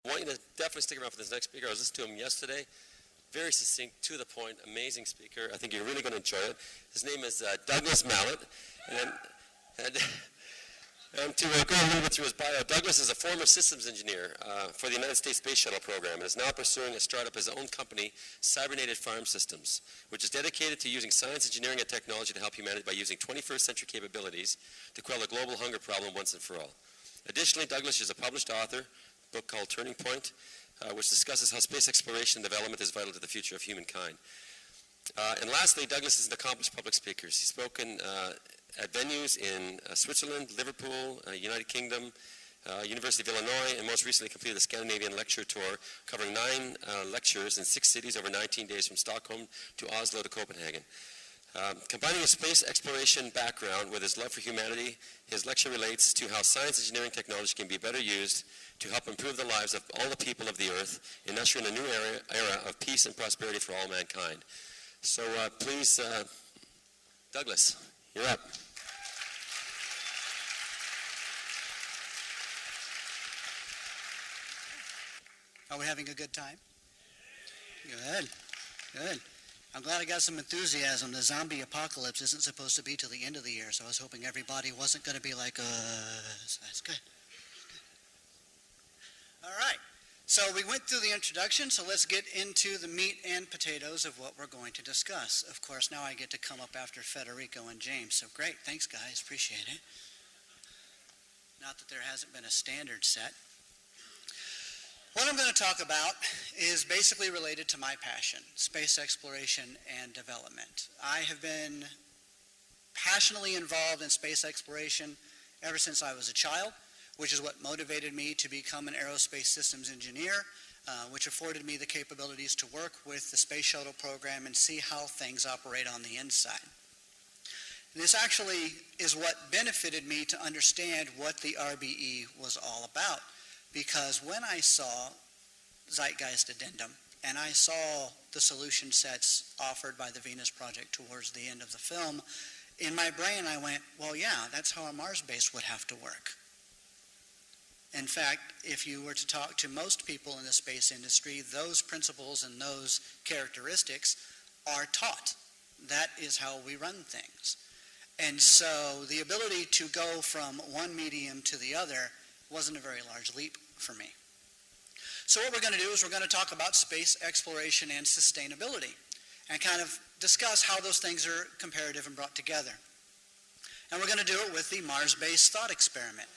I want you to definitely stick around for this next speaker. I was listening to him yesterday. Very succinct, to the point, amazing speaker. I think you're really going to enjoy it. His name is Douglas Mallette. And to go a little bit through his bio, Douglas is a former systems engineer for the United States Space Shuttle program and is now pursuing a startup his own company, Cybernated Farm Systems, which is dedicated to using science, engineering, and technology to help humanity by using 21st century capabilities to quell the global hunger problem once and for all. Additionally, Douglas is a published author, a book called Turning Point, which discusses how space exploration and development is vital to the future of humankind. And lastly, Douglas is an accomplished public speaker. He's spoken at venues in Switzerland, Liverpool, United Kingdom, University of Illinois, and most recently completed the Scandinavian lecture tour, covering 9 lectures in 6 cities over 19 days from Stockholm to Oslo to Copenhagen. Combining a space exploration background with his love for humanity, his lecture relates to how science, engineering, technology can be better used to help improve the lives of all the people of the earth and usher in a new era of peace and prosperity for all mankind. So please, Douglas, you're up. Are we having a good time? Good, good. I'm glad I got some enthusiasm. The zombie apocalypse isn't supposed to be till the end of the year, so I was hoping everybody wasn't going to be like, that's good. All right, so we went through the introduction, so let's get into the meat and potatoes of what we're going to discuss. Of course, now I get to come up after Federico and James, so great. Thanks, guys. Appreciate it. Not that there hasn't been a standard set. What I'm going to talk about is basically related to my passion, space exploration and development. I have been passionately involved in space exploration ever since I was a child, which is what motivated me to become an aerospace systems engineer, which afforded me the capabilities to work with the space shuttle program and see how things operate on the inside. This actually is what benefited me to understand what the RBE was all about. Because when I saw Zeitgeist Addendum and I saw the solution sets offered by the Venus Project towards the end of the film, in my brain I went, well, yeah, that's how a Mars base would have to work. In fact, if you were to talk to most people in the space industry, those principles and those characteristics are taught. That is how we run things. And so the ability to go from one medium to the other wasn't a very large leap for me. So what we're going to do is we're going to talk about space exploration and sustainability and kind of discuss how those things are comparative and brought together. And we're going to do it with the Mars-based thought experiment.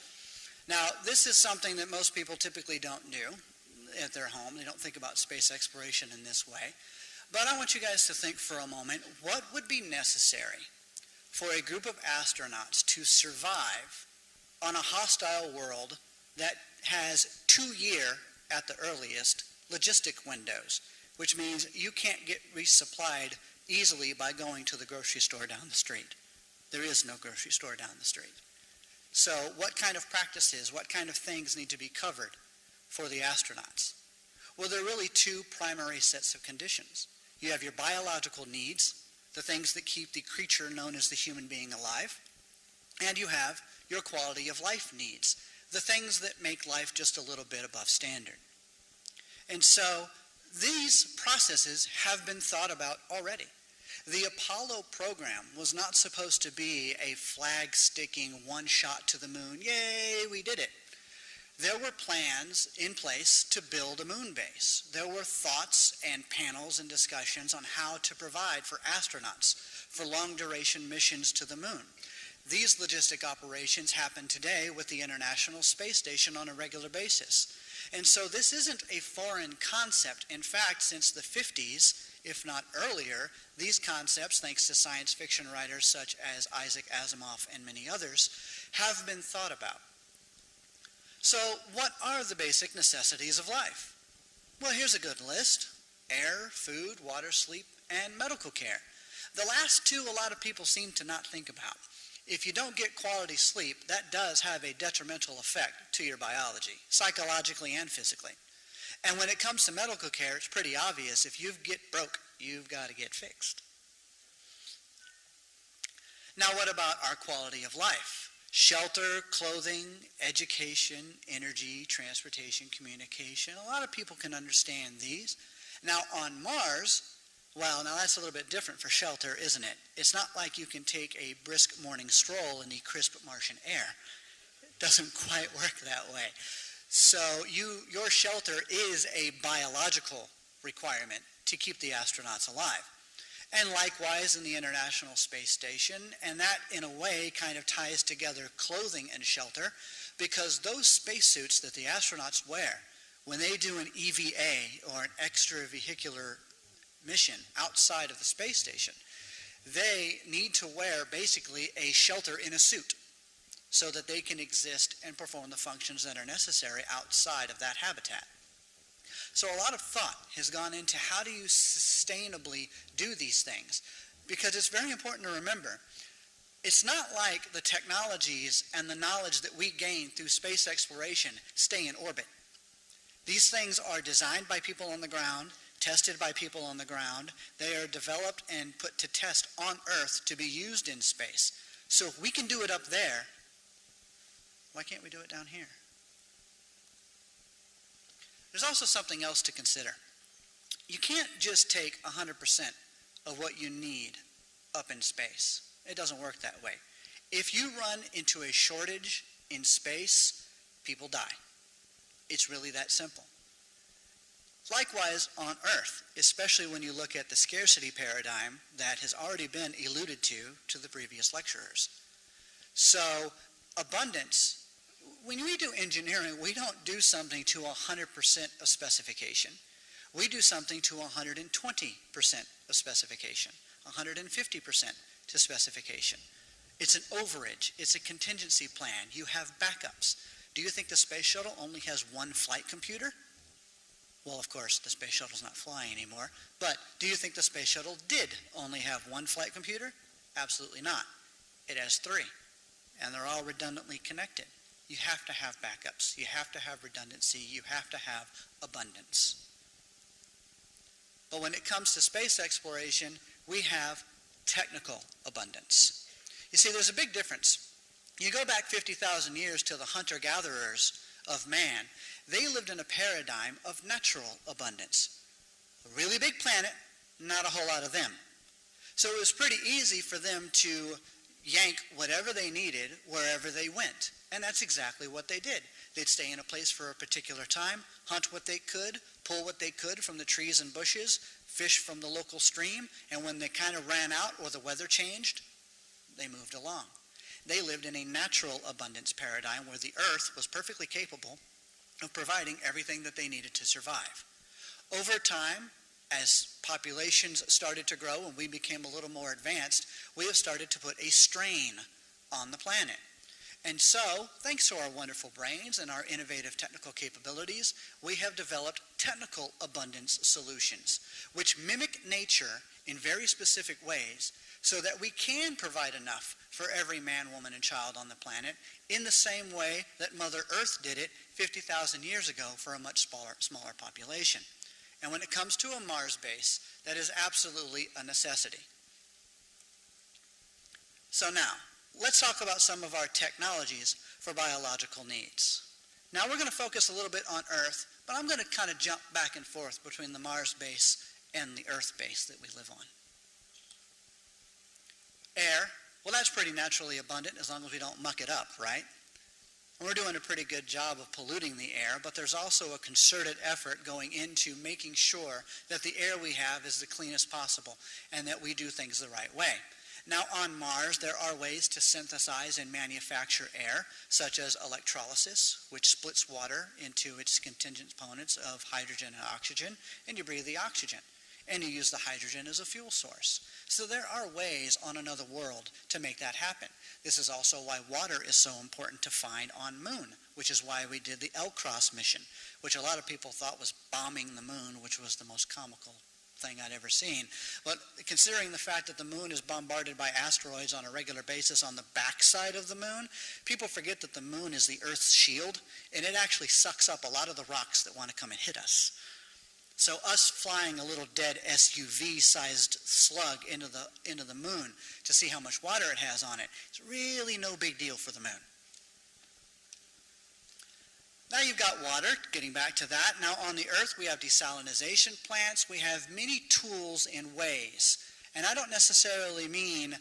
Now, this is something that most people typically don't do at their home. They don't think about space exploration in this way. But I want you guys to think for a moment, what would be necessary for a group of astronauts to survive on a hostile world that has 2-year, at the earliest, logistic windows, which means you can't get resupplied easily by going to the grocery store down the street. There is no grocery store down the street. So what kind of practices, what kind of things need to be covered for the astronauts? Well, there are really 2 primary sets of conditions. You have your biological needs, the things that keep the creature known as the human being alive, and you have your quality of life needs, the things that make life just a little bit above standard. And so these processes have been thought about already. The Apollo program was not supposed to be a flag-sticking one shot to the moon, yay, we did it. There were plans in place to build a moon base. There were thoughts and panels and discussions on how to provide for astronauts for long-duration missions to the moon. These logistic operations happen today with the International Space Station on a regular basis. And so this isn't a foreign concept. In fact, since the 50s, if not earlier, these concepts, thanks to science fiction writers such as Isaac Asimov and many others, have been thought about. So what are the basic necessities of life? Well, here's a good list: air, food, water, sleep, and medical care. The last 2 a lot of people seem to not think about. If you don't get quality sleep, that does have a detrimental effect to your biology, psychologically and physically. And when it comes to medical care, it's pretty obvious. If you get broke, you've got to get fixed. Now, what about our quality of life? Shelter, clothing, education, energy, transportation, communication. A lot of people can understand these. Now on Mars, well, now that's a little bit different for shelter, isn't it? It's not like you can take a brisk morning stroll in the crisp Martian air. It doesn't quite work that way. So your shelter is a biological requirement to keep the astronauts alive. And likewise in the International Space Station, and that in a way kind of ties together clothing and shelter, because those spacesuits that the astronauts wear when they do an EVA or an extravehicular mission outside of the space station, they need to wear basically a shelter in a suit so that they can exist and perform the functions that are necessary outside of that habitat. So a lot of thought has gone into how do you sustainably do these things, because it's very important to remember, it's not like the technologies and the knowledge that we gain through space exploration stay in orbit. These things are designed by people on the ground, tested by people on the ground. They are developed and put to test on Earth to be used in space. So if we can do it up there, why can't we do it down here? There's also something else to consider. You can't just take 100% of what you need up in space. It doesn't work that way. If you run into a shortage in space, people die. It's really that simple. Likewise on Earth, especially when you look at the scarcity paradigm that has already been alluded to the previous lecturers. So abundance, when we do engineering, we don't do something to 100% of specification. We do something to 120% of specification, 150% to specification. It's an overage. It's a contingency plan. You have backups. Do you think the space shuttle only has one flight computer? Well, of course, the space shuttle's not flying anymore. But do you think the space shuttle did only have one flight computer? Absolutely not. It has three, and they're all redundantly connected. You have to have backups. You have to have redundancy. You have to have abundance. But when it comes to space exploration, we have technical abundance. You see, there's a big difference. You go back 50,000 years to the hunter-gatherers of man. They lived in a paradigm of natural abundance. A really big planet, not a whole lot of them. So it was pretty easy for them to yank whatever they needed wherever they went. And that's exactly what they did. They'd stay in a place for a particular time, hunt what they could, pull what they could from the trees and bushes, fish from the local stream, and when they kind of ran out or the weather changed, they moved along. They lived in a natural abundance paradigm where the Earth was perfectly capable of providing everything that they needed to survive. Over time, as populations started to grow and we became a little more advanced, we have started to put a strain on the planet. And so, thanks to our wonderful brains and our innovative technical capabilities, we have developed technical abundance solutions, which mimic nature in very specific ways so that we can provide enough for every man, woman, and child on the planet in the same way that Mother Earth did it 50,000 years ago for a much smaller population. And when it comes to a Mars base, that is absolutely a necessity. So now, let's talk about some of our technologies for biological needs. Now we're going to focus a little bit on Earth, but I'm going to kind of jump back and forth between the Mars base and the Earth base that we live on. Air, well, that's pretty naturally abundant as long as we don't muck it up, right? And we're doing a pretty good job of polluting the air, but there's also a concerted effort going into making sure that the air we have is the cleanest possible and that we do things the right way. Now on Mars, there are ways to synthesize and manufacture air, such as electrolysis, which splits water into its contingent components of hydrogen and oxygen, and you breathe the oxygen. And you use the hydrogen as a fuel source. So there are ways on another world to make that happen. This is also why water is so important to find on Moon, which is why we did the L-Cross mission, which a lot of people thought was bombing the Moon, which was the most comical thing I'd ever seen. But considering the fact that the Moon is bombarded by asteroids on a regular basis on the backside of the Moon, people forget that the Moon is the Earth's shield, and it actually sucks up a lot of the rocks that want to come and hit us. So us flying a little dead SUV-sized slug into the moon to see how much water it has on it is really no big deal for the moon. Now you've got water, getting back to that. Now on the Earth we have desalination plants. We have many tools and ways. And I don't necessarily mean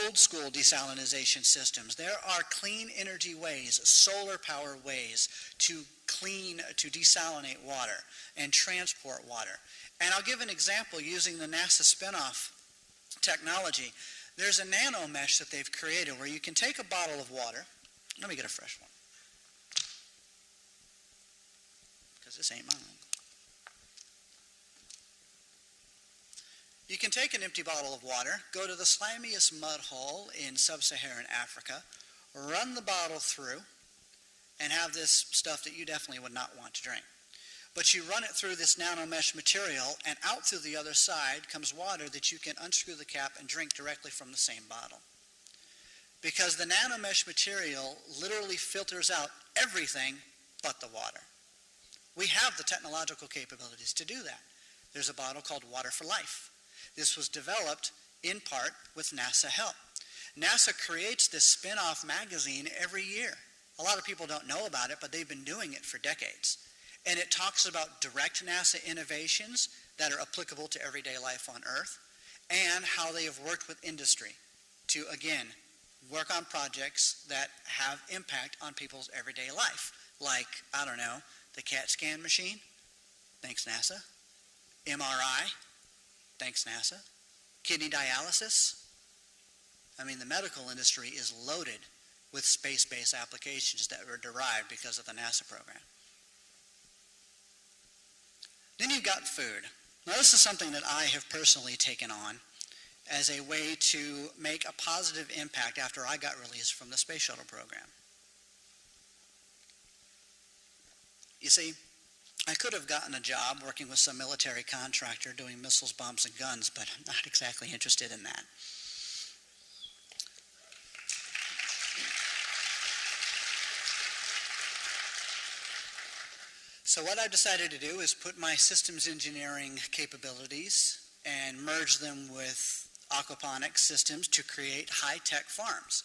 old school desalination systems. There are clean energy ways, solar power ways to desalinate water and transport water. And I'll give an example using the NASA spinoff technology. There's a nano mesh that they've created where you can take a bottle of water. Let me get a fresh one, because this ain't mine. You can take an empty bottle of water, go to the slimiest mud hole in sub-Saharan Africa, run the bottle through, and have this stuff that you definitely would not want to drink. But you run it through this nanomesh material, and out through the other side comes water that you can unscrew the cap and drink directly from the same bottle. Because the nanomesh material literally filters out everything but the water. We have the technological capabilities to do that. There's a bottle called Water for Life. This was developed in part with NASA help. NASA creates this spin-off magazine every year. A lot of people don't know about it, but they've been doing it for decades. And it talks about direct NASA innovations that are applicable to everyday life on Earth and how they have worked with industry to, again, work on projects that have impact on people's everyday life. Like, I don't know, the CAT scan machine, thanks NASA. MRI, thanks NASA. Kidney dialysis. I mean, the medical industry is loaded with space-based applications that were derived because of the NASA program. Then you've got food. Now this is something that I have personally taken on as a way to make a positive impact after I got released from the space shuttle program. You see, I could have gotten a job working with some military contractor doing missiles, bombs, and guns, but I'm not exactly interested in that. So what I've decided to do is put my systems engineering capabilities and merge them with aquaponics systems to create high-tech farms.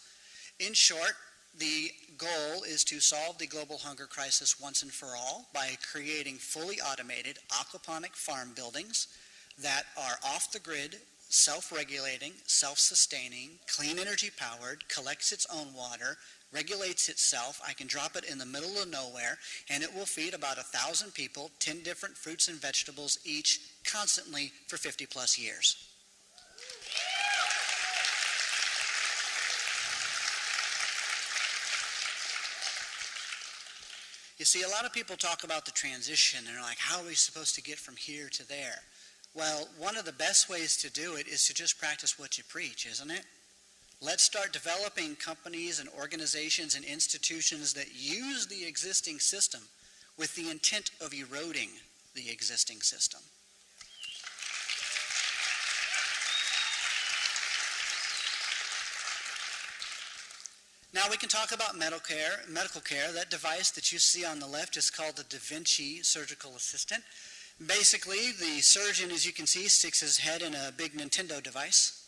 In short, the goal is to solve the global hunger crisis once and for all by creating fully automated aquaponic farm buildings that are off the grid, self-regulating, self-sustaining, clean energy powered, collects its own water, regulates itself. I can drop it in the middle of nowhere, and it will feed about 1,000 people 10 different fruits and vegetables each, constantly for 50 plus years. You see, a lot of people talk about the transition, and they're like, how are we supposed to get from here to there? Well, one of the best ways to do it is to just practice what you preach, isn't it? Let's start developing companies and organizations and institutions that use the existing system with the intent of eroding the existing system. Now we can talk about medical care. That device that you see on the left is called the Da Vinci Surgical Assistant. Basically, the surgeon, as you can see, sticks his head in a big Nintendo device.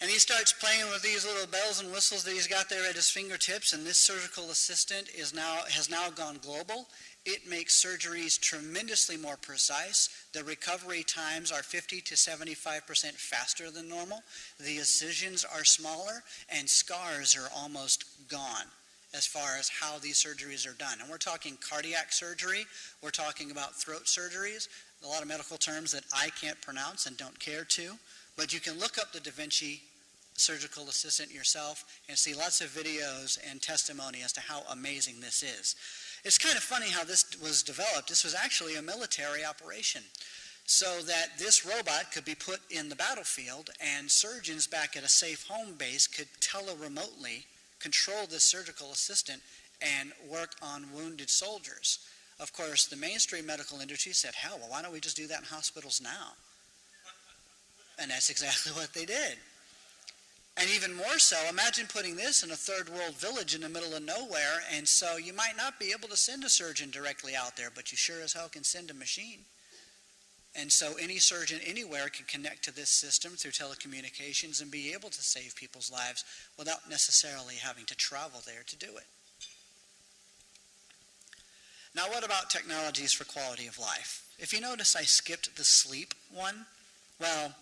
And he starts playing with these little bells and whistles that he's got there at his fingertips, and this surgical assistant has now gone global. It makes surgeries tremendously more precise. The recovery times are 50 to 75% faster than normal. The incisions are smaller, and scars are almost gone as far as how these surgeries are done. And we're talking cardiac surgery. We're talking about throat surgeries, a lot of medical terms that I can't pronounce and don't care to. But you can look up the Da Vinci Surgical Assistant yourself and see lots of videos and testimony as to how amazing this is. It's kind of funny how this was developed. This was actually a military operation, so that this robot could be put in the battlefield and surgeons back at a safe home base could teleremotely control this surgical assistant and work on wounded soldiers. Of course, the mainstream medical industry said, hell, well, why don't we just do that in hospitals now? And that's exactly what they did. And even more so, imagine putting this in a third world village in the middle of nowhere, and so you might not be able to send a surgeon directly out there, but you sure as hell can send a machine. And so any surgeon anywhere can connect to this system through telecommunications and be able to save people's lives without necessarily having to travel there to do it. Now, what about technologies for quality of life? If you notice, I skipped the sleep one. Well,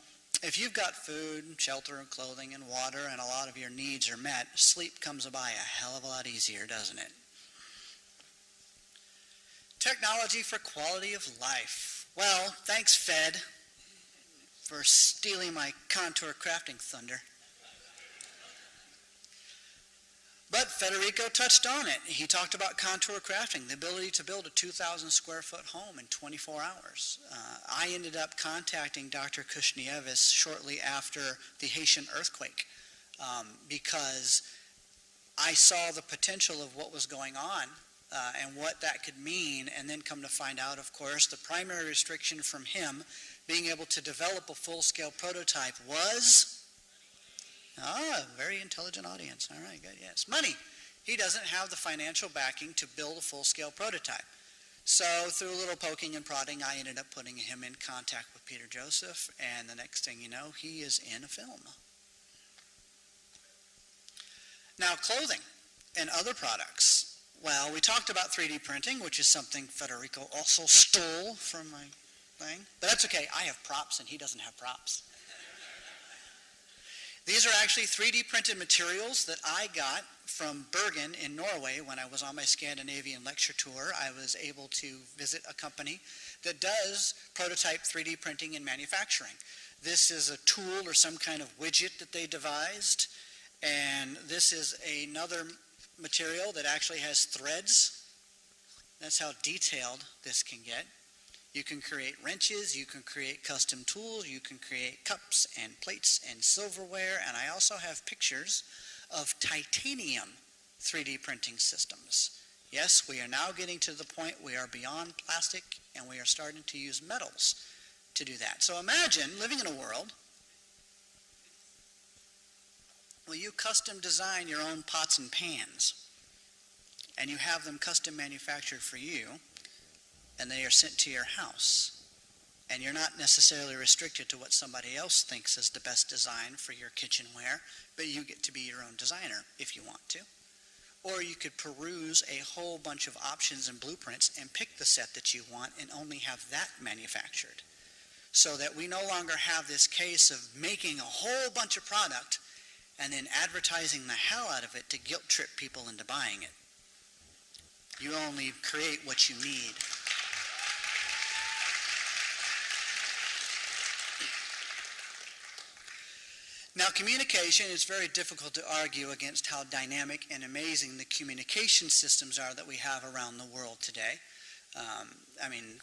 if you've got food, shelter, and clothing, and water, and a lot of your needs are met, sleep comes by a hell of a lot easier, doesn't it? Technology for quality of life. Well, thanks, Fed, for stealing my contour crafting thunder. But Federico touched on it. He talked about contour crafting, the ability to build a 2,000 square foot home in 24 hours. I ended up contacting Dr. Kushnievis shortly after the Haitian earthquake because I saw the potential of what was going on and what that could mean, and then come to find out, of course, the primary restriction from him being able to develop a full-scale prototype was... Ah, very intelligent audience. All right, good. Yes, money. He doesn't have the financial backing to build a full-scale prototype. So through a little poking and prodding, I ended up putting him in contact with Peter Joseph, and the next thing you know, he is in a film. Now, clothing and other products. Well, we talked about 3D printing, which is something Federico also stole from my thing. But that's okay. I have props, and he doesn't have props. These are actually 3D printed materials that I got from Bergen in Norway when I was on my Scandinavian lecture tour. I was able to visit a company that does prototype 3D printing and manufacturing. This is a tool or some kind of widget that they devised, and this is another material that actually has threads. That's how detailed this can get. You can create wrenches, you can create custom tools, you can create cups and plates and silverware, and I also have pictures of titanium 3D printing systems. Yes, we are now getting to the point we are beyond plastic and we are starting to use metals to do that. So imagine living in a world where you custom design your own pots and pans and you have them custom manufactured for you, and they are sent to your house, and you're not necessarily restricted to what somebody else thinks is the best design for your kitchenware, but you get to be your own designer if you want to. Or you could peruse a whole bunch of options and blueprints and pick the set that you want and only have that manufactured, so that we no longer have this case of making a whole bunch of product and then advertising the hell out of it to guilt trip people into buying it. You only create what you need. Now, communication, it's very difficult to argue against how dynamic and amazing the communication systems are that we have around the world today. I mean,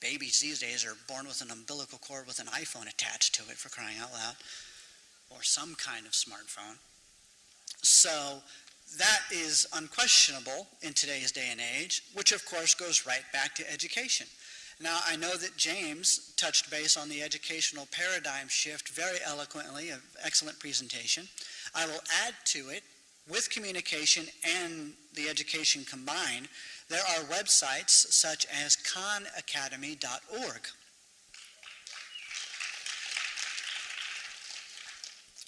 babies these days are born with an umbilical cord with an iPhone attached to it, for crying out loud, or some kind of smartphone. So that is unquestionable in today's day and age, which of course goes right back to education. Now, I know that James touched base on the educational paradigm shift very eloquently, an excellent presentation. I will add to it, with communication and the education combined, there are websites such as khanacademy.org.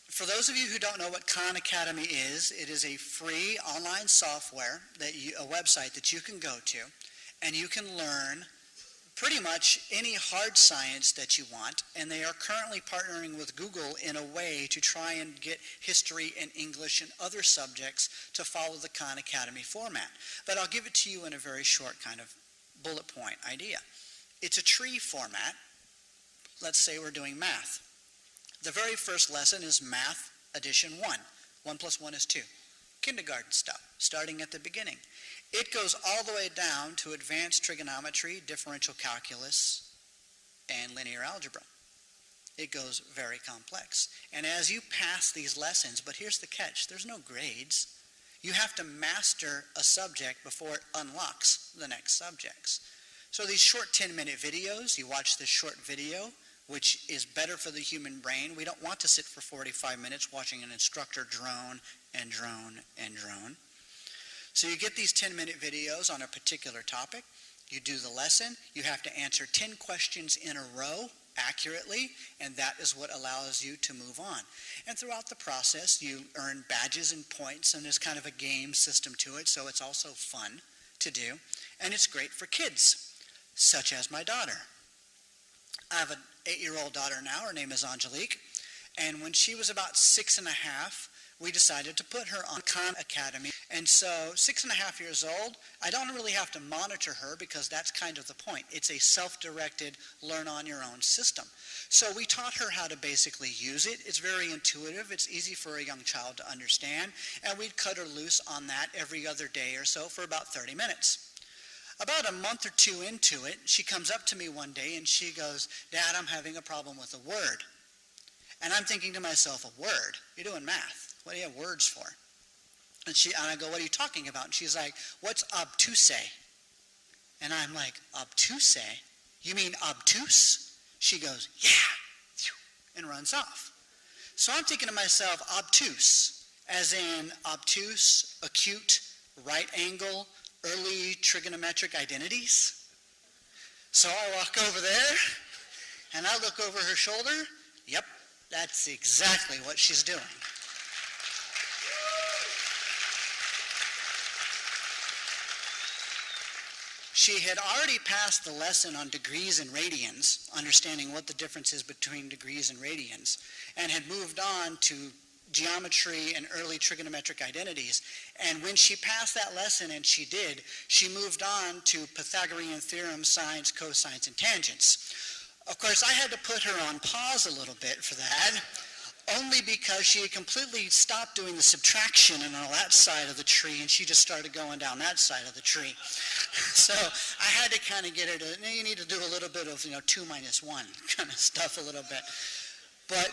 For those of you who don't know what Khan Academy is, it is a free online software, a website that you can go to, and you can learn pretty much any hard science that you want, and they are currently partnering with Google in a way to try and get history and English and other subjects to follow the Khan Academy format. But I'll give it to you in a very short kind of bullet point idea. It's a tree format. Let's say we're doing math. The very first lesson is Math Edition 1. 1 plus 1 is 2. Kindergarten stuff, starting at the beginning. It goes all the way down to advanced trigonometry, differential calculus, and linear algebra. It goes very complex. And as you pass these lessons, but here's the catch, there's no grades. You have to master a subject before it unlocks the next subjects. So these short 10-minute videos, you watch this short video, which is better for the human brain. We don't want to sit for 45 minutes watching an instructor drone and drone and drone. So you get these 10-minute videos on a particular topic. You do the lesson. You have to answer 10 questions in a row accurately, and that is what allows you to move on. And throughout the process, you earn badges and points, and there's kind of a game system to it, so it's also fun to do. And it's great for kids, such as my daughter. I have an 8-year-old daughter now. Her name is Angelique. And when she was about 6 and a half, we decided to put her on Khan Academy. And so 6 and a half years old, I don't really have to monitor her because that's kind of the point. It's a self-directed, learn-on-your-own system. So we taught her how to basically use it. It's very intuitive. It's easy for a young child to understand. And we'd cut her loose on that every other day or so for about 30 minutes. About a month or two into it, she comes up to me one day and she goes, "Dad, I'm having a problem with a word." And I'm thinking to myself, a word? You're doing math. What do you have words for? And I go, "What are you talking about?" And she's like, "What's obtuse?" And I'm like, "Obtuse? You mean obtuse?" She goes, "Yeah," and runs off. So I'm thinking to myself, obtuse, as in obtuse, acute, right angle, early trigonometric identities. So I walk over there, and I look over her shoulder. Yep, that's exactly what she's doing. She had already passed the lesson on degrees and radians, understanding what the difference is between degrees and radians, and had moved on to geometry and early trigonometric identities. And when she passed that lesson, and she did, she moved on to Pythagorean theorems, sines, cosines, and tangents. Of course, I had to put her on pause a little bit for that, only because she had completely stopped doing the subtraction and all that side of the tree, and she just started going down that side of the tree. So I had to kind of get her to, you need to do a little bit of, 2 minus 1 kind of stuff a little bit. But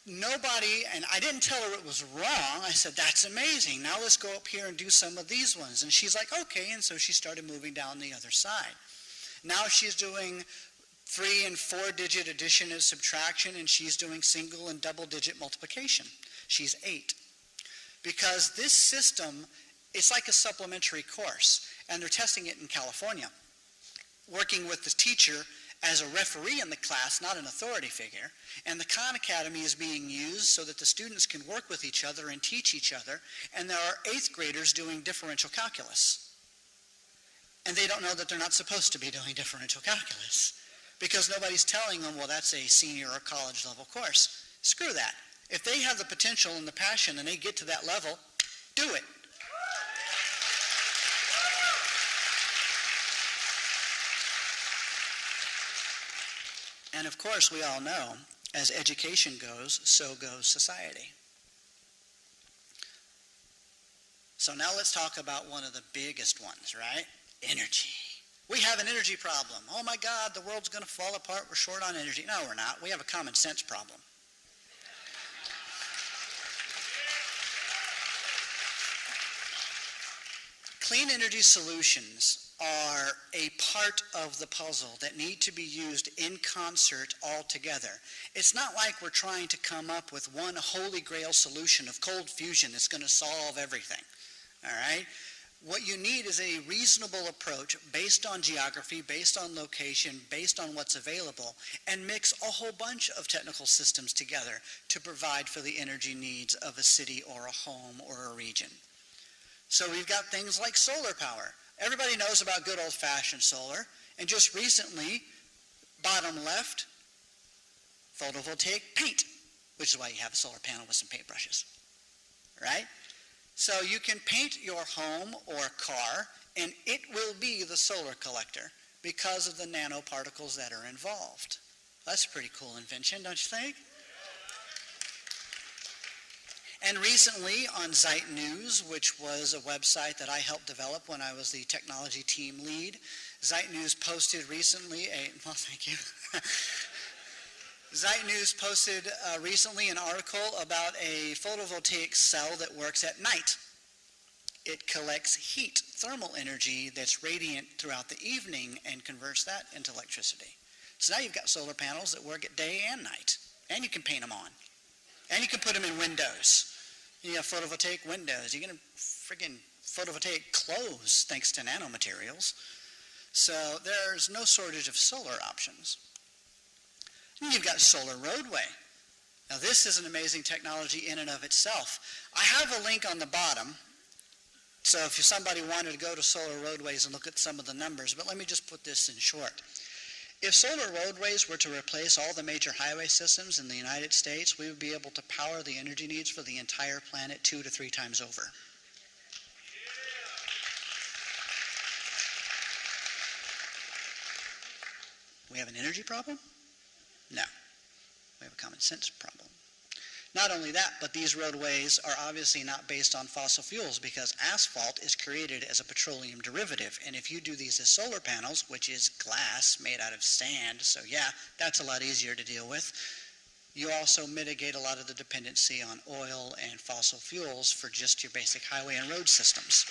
nobody, and I didn't tell her it was wrong. I said, "That's amazing. Now let's go up here and do some of these ones." And she's like, "Okay." And so she started moving down the other side. Now she's doing 3- and 4-digit addition and subtraction, and she's doing single and double-digit multiplication. She's 8. Because this system, it's like a supplementary course, and they're testing it in California, working with the teacher as a referee in the class, not an authority figure. And the Khan Academy is being used so that the students can work with each other and teach each other, and there are 8th graders doing differential calculus. And they don't know that they're not supposed to be doing differential calculus, because nobody's telling them, well, that's a senior or college level course. Screw that. If they have the potential and the passion and they get to that level, do it. And of course, we all know, as education goes, so goes society. So now let's talk about one of the biggest ones, right? Energy. We have an energy problem. Oh my God, the world's going to fall apart. We're short on energy. No, we're not. We have a common sense problem. Clean energy solutions are a part of the puzzle that need to be used in concert all together. It's not like we're trying to come up with one holy grail solution of cold fusion that's going to solve everything. All right? What you need is a reasonable approach based on geography, based on location, based on what's available, and mix a whole bunch of technical systems together to provide for the energy needs of a city or a home or a region. So we've got things like solar power. Everybody knows about good old-fashioned solar, and just recently, bottom left, photovoltaic paint, which is why you have a solar panel with some paintbrushes, right? So you can paint your home or car, and it will be the solar collector because of the nanoparticles that are involved. That's a pretty cool invention, don't you think? And recently on Zeit News, which was a website that I helped develop when I was the technology team lead, Zeit News posted recently well, thank you. Zeit News posted recently an article about a photovoltaic cell that works at night. It collects heat, thermal energy that's radiant throughout the evening and converts that into electricity. So now you've got solar panels that work at day and night, and you can paint them on, and you can put them in windows. You have photovoltaic windows. You can friggin' photovoltaic clothes thanks to nanomaterials. So there's no shortage of solar options. And you've got solar roadway. Now this is an amazing technology in and of itself. I have a link on the bottom. So if somebody wanted to go to solar roadways and look at some of the numbers, but let me just put this in short. If solar roadways were to replace all the major highway systems in the United States, we would be able to power the energy needs for the entire planet 2 to 3 times over. We have an energy problem? No. We have a common sense problem. Not only that, but these roadways are obviously not based on fossil fuels because asphalt is created as a petroleum derivative. And if you do these as solar panels, which is glass made out of sand, so yeah, that's a lot easier to deal with. You also mitigate a lot of the dependency on oil and fossil fuels for just your basic highway and road systems.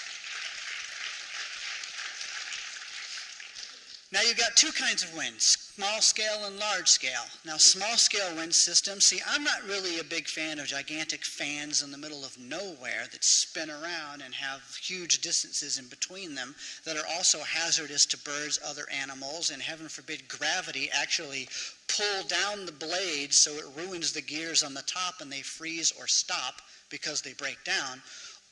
Now you've got 2 kinds of wind, small scale and large scale. Now small scale wind systems, see, I'm not really a big fan of gigantic fans in the middle of nowhere that spin around and have huge distances in between them that are also hazardous to birds, other animals, and heaven forbid gravity actually pull down the blades so it ruins the gears on the top and they freeze or stop because they break down.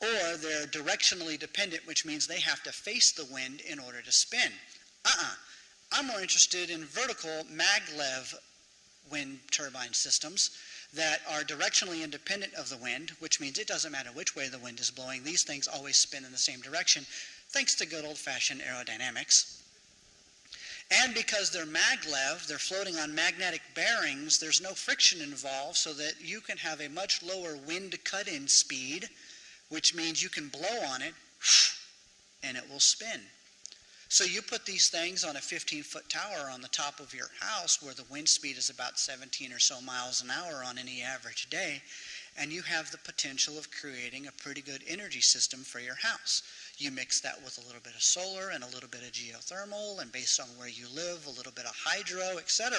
Or they're directionally dependent, which means they have to face the wind in order to spin. I'm more interested in vertical maglev wind turbine systems that are directionally independent of the wind, which means it doesn't matter which way the wind is blowing. These things always spin in the same direction, thanks to good old-fashioned aerodynamics. And because they're maglev, they're floating on magnetic bearings, there's no friction involved, so that you can have a much lower wind cut-in speed, which means you can blow on it, and it will spin. So you put these things on a 15-foot tower on the top of your house where the wind speed is about 17 or so miles an hour on any average day, and you have the potential of creating a pretty good energy system for your house. You mix that with a little bit of solar and a little bit of geothermal, and based on where you live, a little bit of hydro, etc.,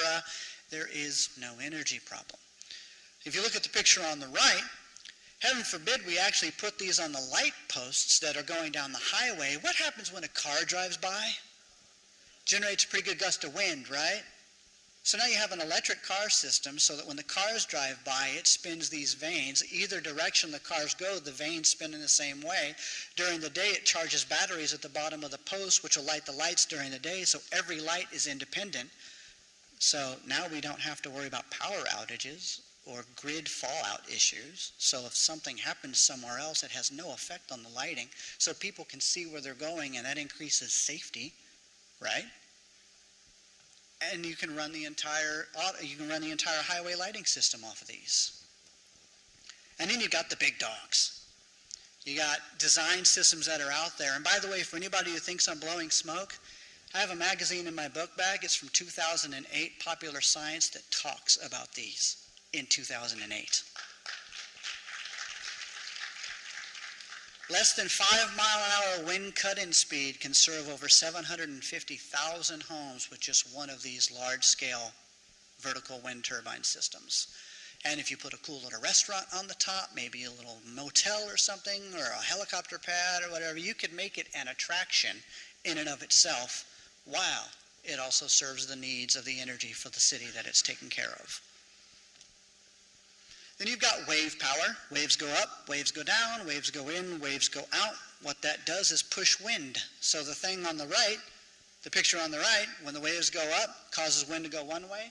there is no energy problem. If you look at the picture on the right, heaven forbid we actually put these on the light posts that are going down the highway. What happens when a car drives by? Generates a pretty good gust of wind, right? So now you have an electric car system so that when the cars drive by, it spins these vanes. Either direction the cars go, the vanes spin in the same way. During the day, it charges batteries at the bottom of the post, which will light the lights during the day, so every light is independent. So now we don't have to worry about power outages or grid fallout issues. So if something happens somewhere else, it has no effect on the lighting, so people can see where they're going, and that increases safety, right? And you can run the entire highway lighting system off of these. And then you've got the big dogs. You got design systems that are out there. And by the way, for anybody who thinks I'm blowing smoke, I have a magazine in my book bag. It's from 2008, Popular Science, that talks about these in 2008. Less than 5-mile-an-hour wind cut-in speed can serve over 750,000 homes with just one of these large-scale vertical wind turbine systems. And if you put a cool little restaurant on the top, maybe a little motel or something, or a helicopter pad or whatever, you could make it an attraction in and of itself, while it also serves the needs of the energy for the city that it's taking care of. Then you've got wave power. Waves go up, waves go down, waves go in, waves go out. What that does is push wind. So the thing on the right, the picture on the right, when the waves go up, causes wind to go one way.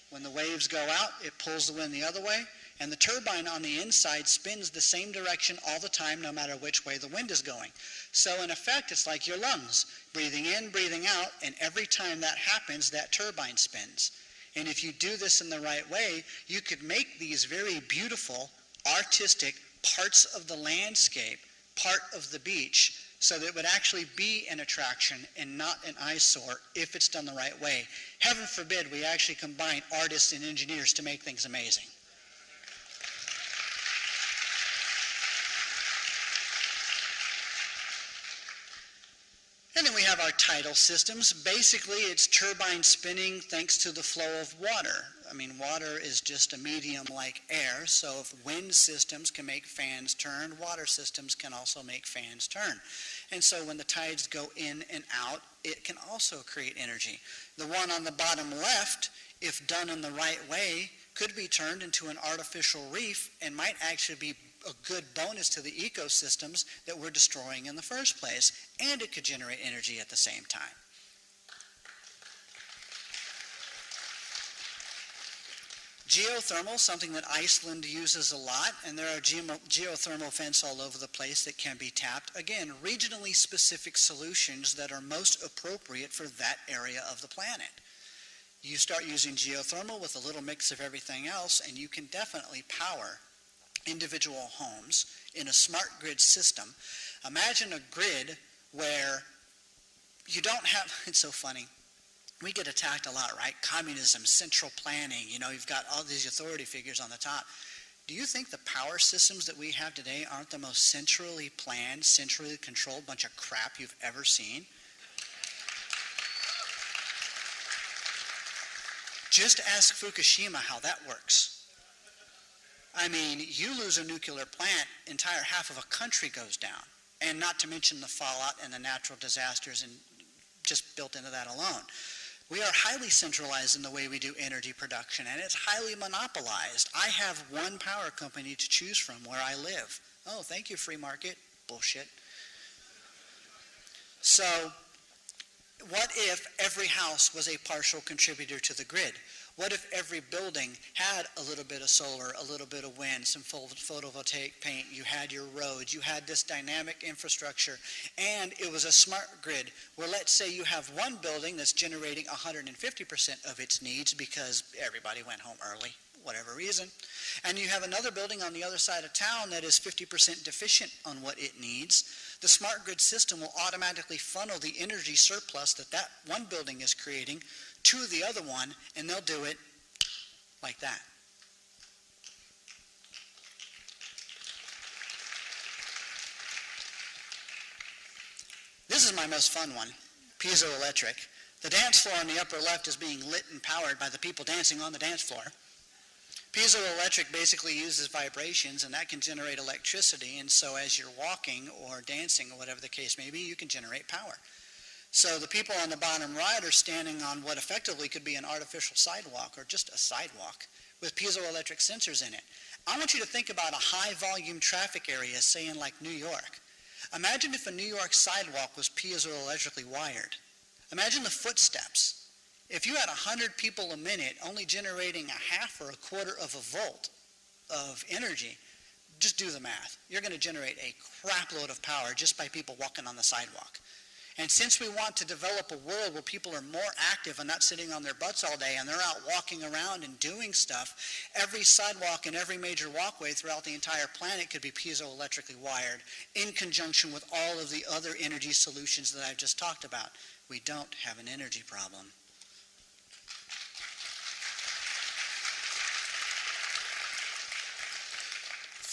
When the waves go out, it pulls the wind the other way. And the turbine on the inside spins the same direction all the time, no matter which way the wind is going. So in effect, it's like your lungs, breathing in, breathing out, and every time that happens, that turbine spins. And if you do this in the right way, you could make these very beautiful, artistic parts of the landscape, part of the beach, so that it would actually be an attraction and not an eyesore if it's done the right way. Heaven forbid we actually combine artists and engineers to make things amazing. And then we have our tidal systems, basically it's turbine spinning thanks to the flow of water. I mean, water is just a medium like air, so if wind systems can make fans turn, water systems can also make fans turn. And so when the tides go in and out, it can also create energy. The one on the bottom left, if done in the right way, could be turned into an artificial reef and might actually be a good bonus to the ecosystems that we're destroying in the first place, and it could generate energy at the same time. Geothermal, something that Iceland uses a lot, and there are geothermal vents all over the place that can be tapped. Again, regionally specific solutions that are most appropriate for that area of the planet. You start using geothermal with a little mix of everything else, and you can definitely power individual homes in a smart grid system. Imagine a grid where you don't have, it's so funny, we get attacked a lot, right? Communism, central planning, you know, you've got all these authority figures on the top. Do you think the power systems that we have today aren't the most centrally planned, centrally controlled bunch of crap you've ever seen? Just ask Fukushima how that works. I mean, you lose a nuclear plant, entire half of a country goes down, and not to mention the fallout and the natural disasters and just built into that alone. We are highly centralized in the way we do energy production, and it's highly monopolized. I have one power company to choose from where I live. Oh, thank you, free market. Bullshit. So, what if every house was a partial contributor to the grid? What if every building had a little bit of solar, a little bit of wind, some photovoltaic paint, you had your roads, you had this dynamic infrastructure, and it was a smart grid where let's say you have one building that's generating 150% of its needs because everybody went home early, whatever reason, and you have another building on the other side of town that is 50% deficient on what it needs. The smart grid system will automatically funnel the energy surplus that that one building is creating to the other one, and they'll do it like that. This is my most fun one, piezoelectric. The dance floor on the upper left is being lit and powered by the people dancing on the dance floor. Piezoelectric basically uses vibrations, and that can generate electricity, and so as you're walking or dancing or whatever the case may be, you can generate power. So the people on the bottom right are standing on what effectively could be an artificial sidewalk or just a sidewalk with piezoelectric sensors in it. I want you to think about a high volume traffic area, say in like New York. Imagine if a New York sidewalk was piezoelectrically wired. Imagine the footsteps. If you had 100 people a minute only generating a half or a quarter of a volt of energy, just do the math. You're going to generate a crap load of power just by people walking on the sidewalk. And since we want to develop a world where people are more active and not sitting on their butts all day and they're out walking around and doing stuff, every sidewalk and every major walkway throughout the entire planet could be piezoelectrically wired in conjunction with all of the other energy solutions that I've just talked about. We don't have an energy problem.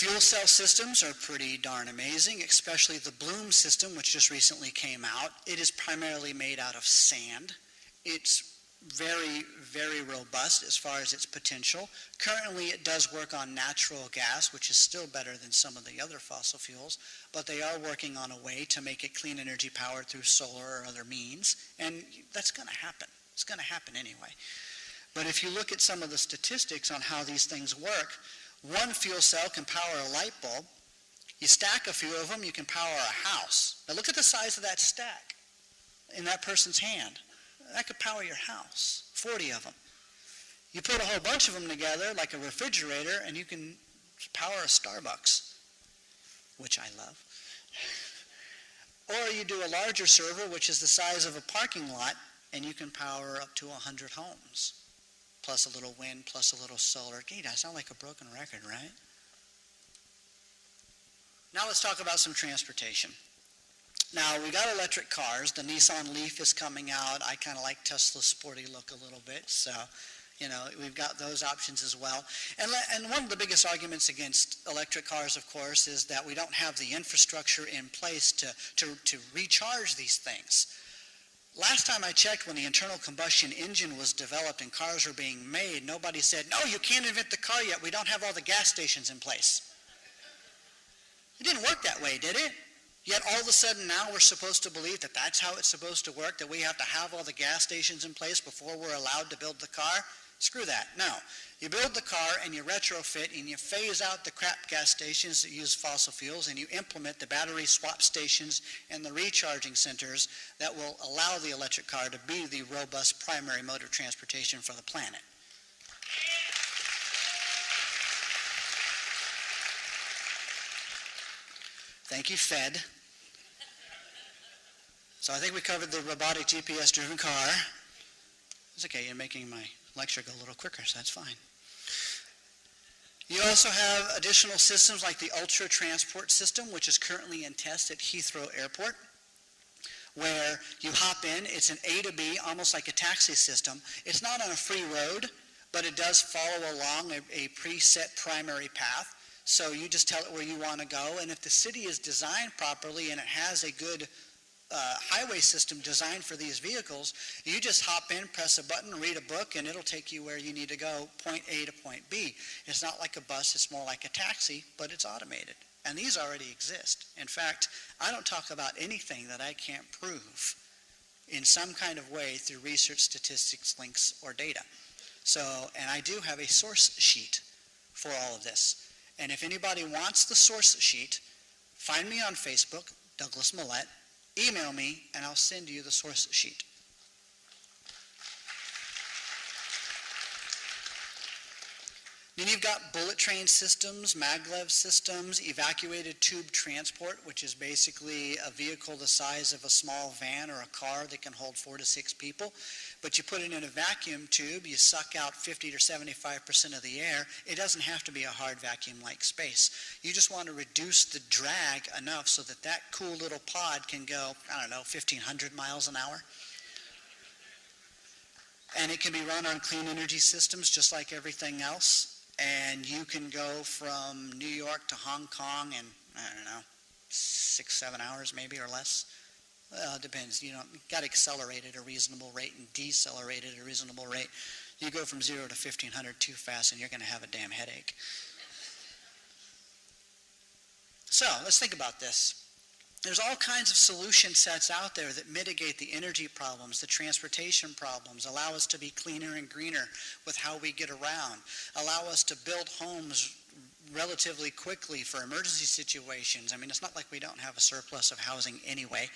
Fuel cell systems are pretty darn amazing, especially the Bloom system, which just recently came out. It is primarily made out of sand. It's very, very robust as far as its potential. Currently, it does work on natural gas, which is still better than some of the other fossil fuels, but they are working on a way to make it clean energy powered through solar or other means, and that's going to happen. It's going to happen anyway. But if you look at some of the statistics on how these things work, one fuel cell can power a light bulb. You stack a few of them, you can power a house. Now look at the size of that stack in that person's hand. That could power your house, 40 of them. You put a whole bunch of them together like a refrigerator and you can power a Starbucks, which I love. Or you do a larger server, which is the size of a parking lot, and you can power up to 100 homes. Plus a little wind, plus a little solar. Gee, I sound like a broken record, right? Now let's talk about some transportation. Now, we got electric cars. The Nissan Leaf is coming out. I kind of like Tesla's sporty look a little bit, so, you know, we've got those options as well. And one of the biggest arguments against electric cars, of course, is that we don't have the infrastructure in place to recharge these things. Last time I checked, when the internal combustion engine was developed and cars were being made, nobody said, no, you can't invent the car yet. We don't have all the gas stations in place. It didn't work that way, did it? Yet all of a sudden now we're supposed to believe that that's how it's supposed to work, that we have to have all the gas stations in place before we're allowed to build the car? Screw that. No. You build the car and you retrofit and you phase out the crap gas stations that use fossil fuels and you implement the battery swap stations and the recharging centers that will allow the electric car to be the robust primary mode of transportation for the planet. Thank you, Fed. So I think we covered the robotic GPS-driven car. It's okay, you're making my lecture go a little quicker, so that's fine. You also have additional systems like the Ultra Transport System, which is currently in test at Heathrow Airport, where you hop in. It's an A to B, almost like a taxi system. It's not on a free road, but it does follow along a preset primary path. So you just tell it where you want to go, and if the city is designed properly and it has a good highway system designed for these vehicles, you just hop in, press a button, read a book, and it'll take you where you need to go, point A to point B. It's not like a bus, it's more like a taxi, but it's automated. And these already exist. In fact, I don't talk about anything that I can't prove in some kind of way through research, statistics, links, or data. So, and I do have a source sheet for all of this. And if anybody wants the source sheet, find me on Facebook, Douglas Mallette, email me, and I'll send you the source sheet. Then you've got bullet train systems, maglev systems, evacuated tube transport, which is basically a vehicle the size of a small van or a car that can hold 4 to 6 people. But you put it in a vacuum tube, you suck out 50 to 75% of the air. It doesn't have to be a hard vacuum like space. You just want to reduce the drag enough so that that cool little pod can go, I don't know, 1,500 miles an hour. And it can be run on clean energy systems just like everything else. And you can go from New York to Hong Kong in, I don't know, 6-7 hours maybe or less. Well, it depends. You got to accelerate at a reasonable rate and decelerate at a reasonable rate. You go from 0 to 1,500 too fast and you're going to have a damn headache. So let's think about this. There's all kinds of solution sets out there that mitigate the energy problems, the transportation problems, allow us to be cleaner and greener with how we get around, allow us to build homes relatively quickly for emergency situations. I mean, it's not like we don't have a surplus of housing anyway.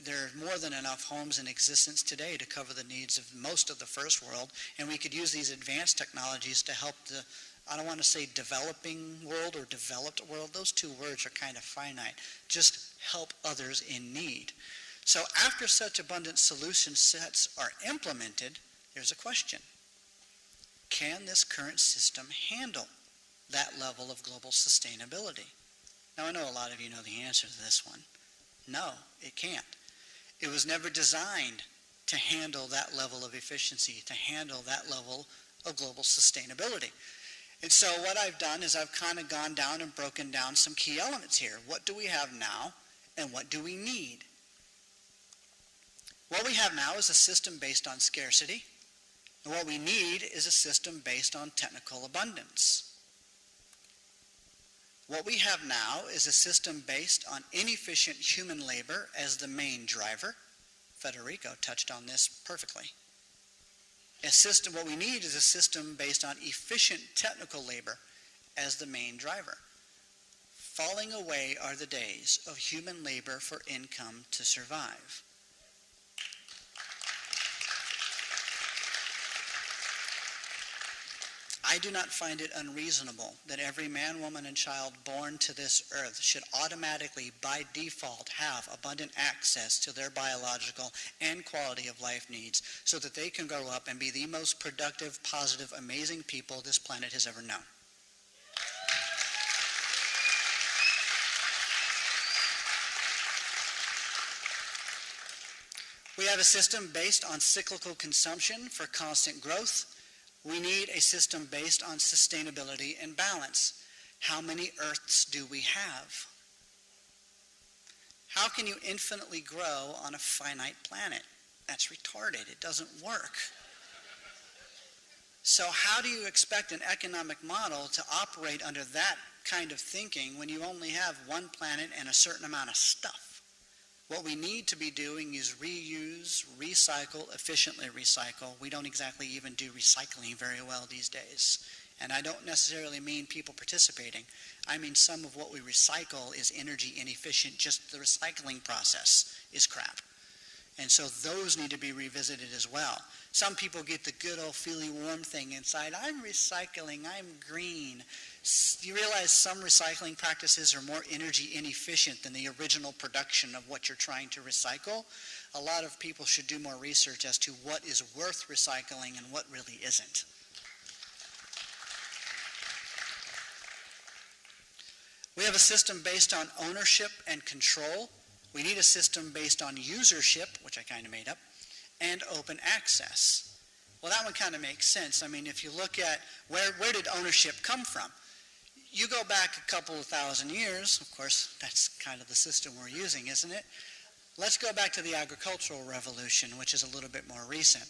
There are more than enough homes in existence today to cover the needs of most of the first world, and we could use these advanced technologies to help the, I don't want to say developing world or developed world. Those two words are kind of finite. Just help others in need. So after such abundant solution sets are implemented, there's a question. Can this current system handle that level of global sustainability? Now, I know a lot of you know the answer to this one. No, it can't. It was never designed to handle that level of efficiency, to handle that level of global sustainability. And so what I've done is I've kind of gone down and broken down some key elements here. What do we have now, and what do we need? What we have now is a system based on scarcity, and what we need is a system based on technical abundance. What we have now is a system based on inefficient human labor as the main driver. Federico touched on this perfectly. A system, what we need is a system based on efficient technical labor as the main driver. Falling away are the days of human labor for income to survive. I do not find it unreasonable that every man, woman, and child born to this earth should automatically, by default, have abundant access to their biological and quality of life needs so that they can grow up and be the most productive, positive, amazing people this planet has ever known. We have a system based on cyclical consumption for constant growth. We need a system based on sustainability and balance. How many Earths do we have? How can you infinitely grow on a finite planet? That's retarded. It doesn't work. So how do you expect an economic model to operate under that kind of thinking when you only have one planet and a certain amount of stuff? What we need to be doing is reuse, recycle, efficiently recycle. We don't exactly even do recycling very well these days. And I don't necessarily mean people participating. I mean some of what we recycle is energy inefficient. Just the recycling process is crap. And so those need to be revisited as well. Some people get the good old feely warm thing inside. I'm recycling, I'm green. You realize some recycling practices are more energy inefficient than the original production of what you're trying to recycle. A lot of people should do more research as to what is worth recycling and what really isn't. We have a system based on ownership and control. We need a system based on usership, which I kind of made up, and open access. Well, that one kind of makes sense. I mean, if you look at where did ownership come from? You go back a couple of thousand years, of course, that's kind of the system we're using, isn't it? Let's go back to the agricultural revolution, which is a little bit more recent.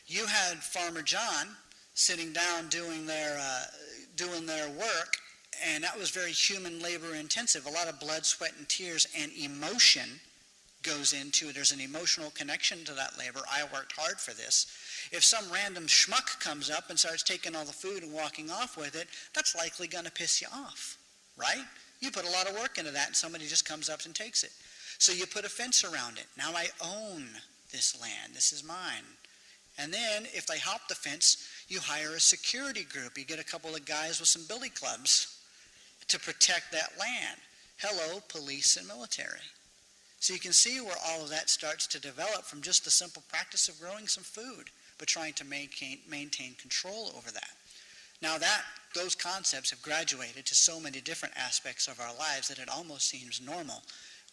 You had Farmer John sitting down doing their work, and that was very human labor intensive. A lot of blood, sweat, and tears and emotion goes into it. There's an emotional connection to that labor. I worked hard for this. If some random schmuck comes up and starts taking all the food and walking off with it, that's likely going to piss you off, right? You put a lot of work into that and somebody just comes up and takes it. So you put a fence around it. Now I own this land. This is mine. And then if they hop the fence, you hire a security group. You get a couple of guys with some billy clubs to protect that land. Hello, police and military. So you can see where all of that starts to develop from just the simple practice of growing some food, but trying to maintain control over that. Now those concepts have graduated to so many different aspects of our lives that it almost seems normal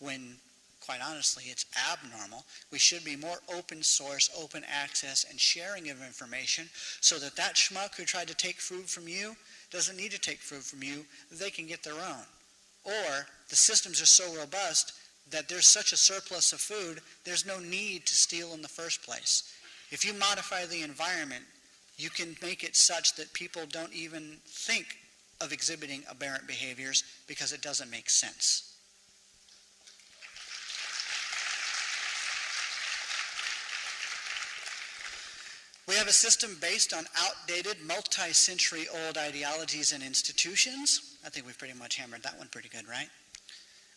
when, quite honestly, it's abnormal. We should be more open source, open access, and sharing of information so that that schmuck who tried to take food from you doesn't need to take food from you. They can get their own. Or the systems are so robust that there's such a surplus of food, there's no need to steal in the first place. If you modify the environment, you can make it such that people don't even think of exhibiting aberrant behaviors because it doesn't make sense. We have a system based on outdated, multi-century-old ideologies and institutions. I think we've pretty much hammered that one pretty good, right?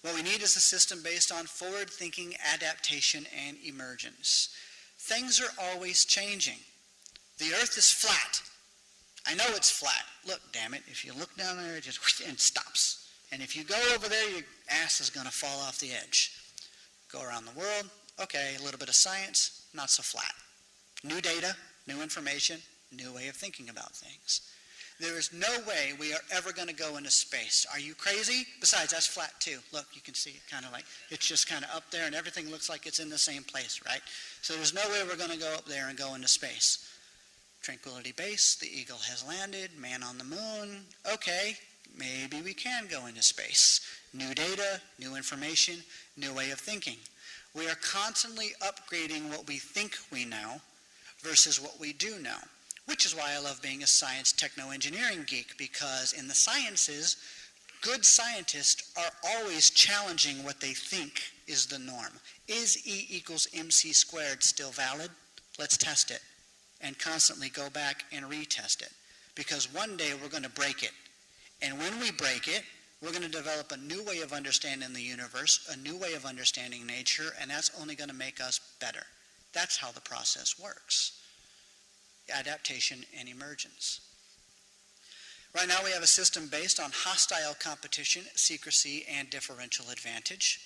What we need is a system based on forward-thinking, adaptation, and emergence. Things are always changing. The earth is flat. I know it's flat. Look, damn it, if you look down there, it just and stops. And if you go over there, your ass is going to fall off the edge. Go around the world, okay, a little bit of science, not so flat. New data, new information, new way of thinking about things. There is no way we are ever going to go into space. Are you crazy? Besides, that's flat too. Look, you can see it kind of like, it's just kind of up there and everything looks like it's in the same place, right? So there's no way we're going to go up there and go into space. Tranquility Base, the Eagle has landed, man on the moon. Okay, maybe we can go into space. New data, new information, new way of thinking. We are constantly upgrading what we think we know versus what we do know. Which is why I love being a science techno-engineering geek, because in the sciences, good scientists are always challenging what they think is the norm. Is E equals MC squared still valid? Let's test it. And constantly go back and retest it. Because one day we're going to break it. And when we break it, we're going to develop a new way of understanding the universe, a new way of understanding nature, and that's only going to make us better. That's how the process works. Adaptation and emergence. Right now we have a system based on hostile competition, secrecy, and differential advantage.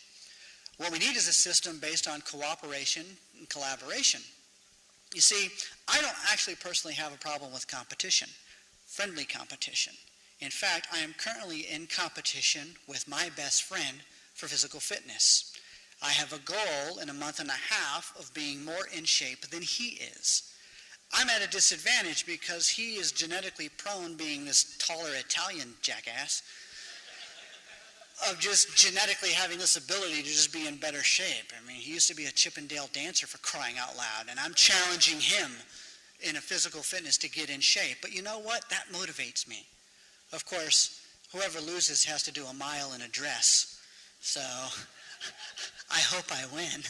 What we need is a system based on cooperation and collaboration. You see, I don't actually personally have a problem with competition, friendly competition. In fact, I am currently in competition with my best friend for physical fitness. I have a goal in a month and a half of being more in shape than he is. I'm at a disadvantage because he is genetically prone, being this taller Italian jackass, of just genetically having this ability to just be in better shape. I mean, he used to be a Chippendale dancer, for crying out loud, and I'm challenging him in a physical fitness to get in shape. But you know what? That motivates me. Of course, whoever loses has to do a mile in a dress. So I hope I win.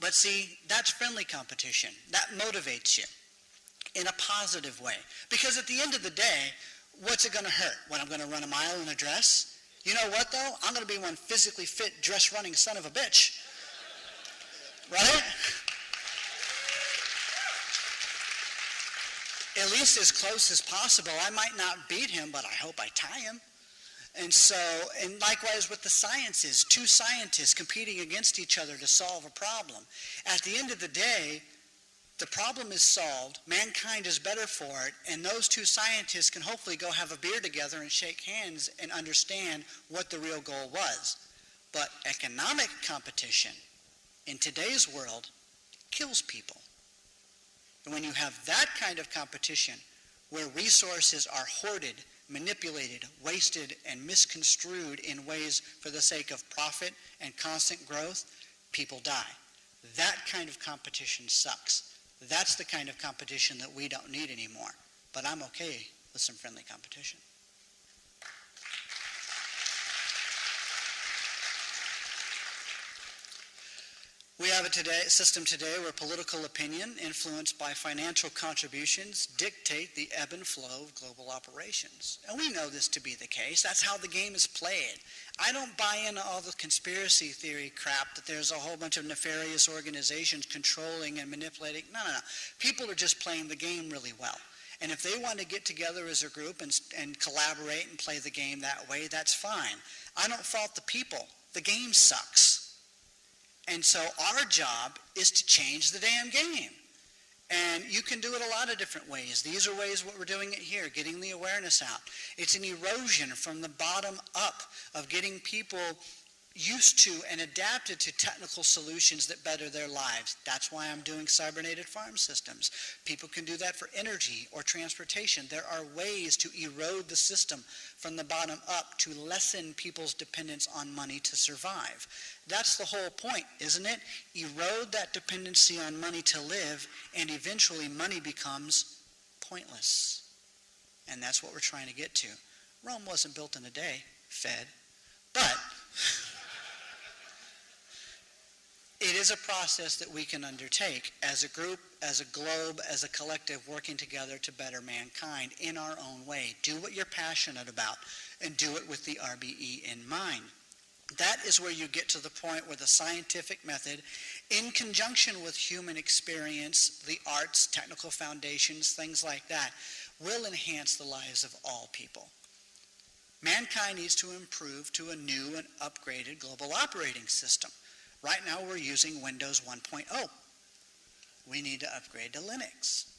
But see, that's friendly competition. That motivates you in a positive way. Because at the end of the day, what's it going to hurt? When I'm going to run a mile in a dress? You know what, though? I'm going to be one physically fit, dress-running son of a bitch. Right? At least as close as possible. I might not beat him, but I hope I tie him. And so, and likewise with the sciences, two scientists competing against each other to solve a problem. At the end of the day, the problem is solved, mankind is better for it, and those two scientists can hopefully go have a beer together and shake hands and understand what the real goal was. But economic competition in today's world kills people. And when you have that kind of competition where resources are hoarded, manipulated, wasted, and misconstrued in ways for the sake of profit and constant growth, people die. That kind of competition sucks. That's the kind of competition that we don't need anymore. But I'm okay with some friendly competition. We have a system today where political opinion, influenced by financial contributions, dictate the ebb and flow of global operations. And we know this to be the case. That's how the game is played. I don't buy into all the conspiracy theory crap that there's a whole bunch of nefarious organizations controlling and manipulating. No. People are just playing the game really well. And if they want to get together as a group and collaborate and play the game that way, that's fine. I don't fault the people. The game sucks. And so our job is to change the damn game. And you can do it a lot of different ways. These are ways what we're doing it here, getting the awareness out. It's an erosion from the bottom up of getting people used to and adapted to technical solutions that better their lives. That's why I'm doing cybernated farm systems. People can do that for energy or transportation. There are ways to erode the system from the bottom up to lessen people's dependence on money to survive. That's the whole point, isn't it? Erode that dependency on money to live, and eventually money becomes pointless. And that's what we're trying to get to. Rome wasn't built in a day, fed, but it is a process that we can undertake as a group, as a globe, as a collective, working together to better mankind in our own way. Do what you're passionate about, and do it with the RBE in mind. That is where you get to the point where the scientific method, in conjunction with human experience, the arts, technical foundations, things like that, will enhance the lives of all people. Mankind needs to improve to a new and upgraded global operating system. Right now we're using Windows 1.0. We need to upgrade to Linux.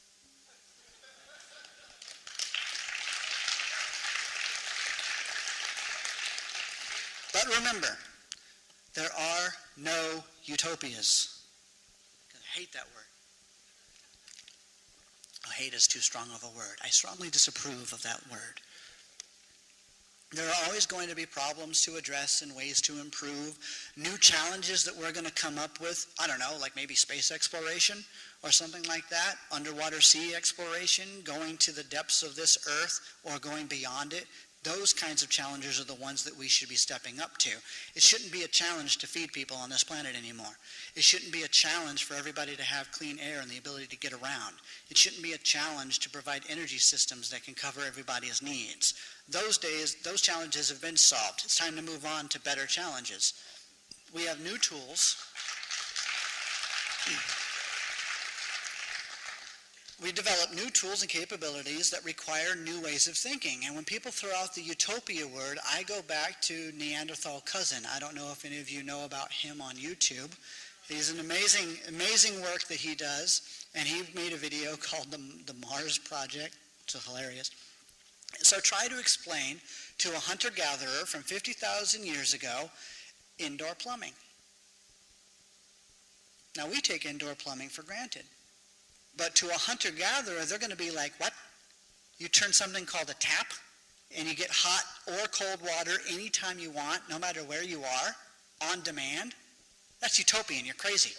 But remember, there are no utopias. I hate that word. Oh, hate is too strong of a word. I strongly disapprove of that word. There are always going to be problems to address and ways to improve, new challenges that we're going to come up with, I don't know, like maybe space exploration or something like that, underwater sea exploration, going to the depths of this earth or going beyond it. Those kinds of challenges are the ones that we should be stepping up to. It shouldn't be a challenge to feed people on this planet anymore. It shouldn't be a challenge for everybody to have clean air and the ability to get around. It shouldn't be a challenge to provide energy systems that can cover everybody's needs. Those days, those challenges have been solved. It's time to move on to better challenges. We have new tools. We develop new tools and capabilities that require new ways of thinking. And when people throw out the utopia word, I go back to Neanderthal Cousin. I don't know if any of you know about him on YouTube. He's an amazing work that he does. And he made a video called the Mars Project. It's hilarious. So try to explain to a hunter-gatherer from 50,000 years ago indoor plumbing. Now we take indoor plumbing for granted. But to a hunter-gatherer, they're going to be like, what? You turn something called a tap and you get hot or cold water anytime you want, no matter where you are, on demand, that's utopian. You're crazy.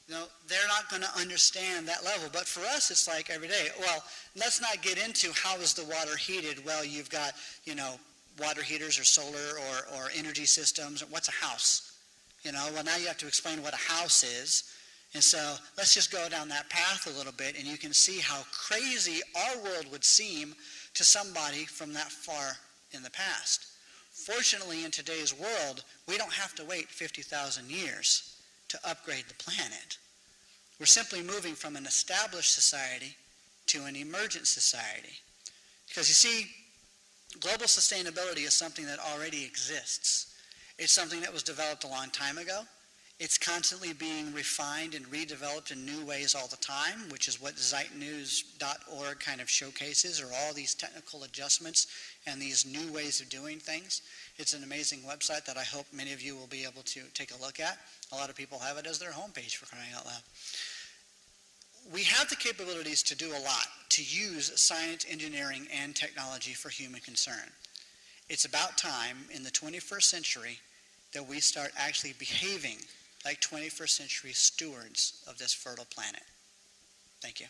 They're not going to understand that level. But for us, it's like every day. Well, let's not get into how is the water heated. Well, you've got, water heaters or solar or energy systems. What's a house? Well, now you have to explain what a house is. And so let's just go down that path a little bit, and you can see how crazy our world would seem to somebody from that far in the past. Fortunately, in today's world, we don't have to wait 50,000 years to upgrade the planet. We're simply moving from an established society to an emergent society. Because you see, global sustainability is something that already exists. It's something that was developed a long time ago. It's constantly being refined and redeveloped in new ways all the time, which is what zeitnews.org kind of showcases, are all these technical adjustments and these new ways of doing things. It's an amazing website that I hope many of you will be able to take a look at. A lot of people have it as their homepage, for crying out loud. We have the capabilities to do a lot, to use science, engineering, and technology for human concern. It's about time in the 21st century that we start actually behaving like 21st century stewards of this fertile planet. Thank you.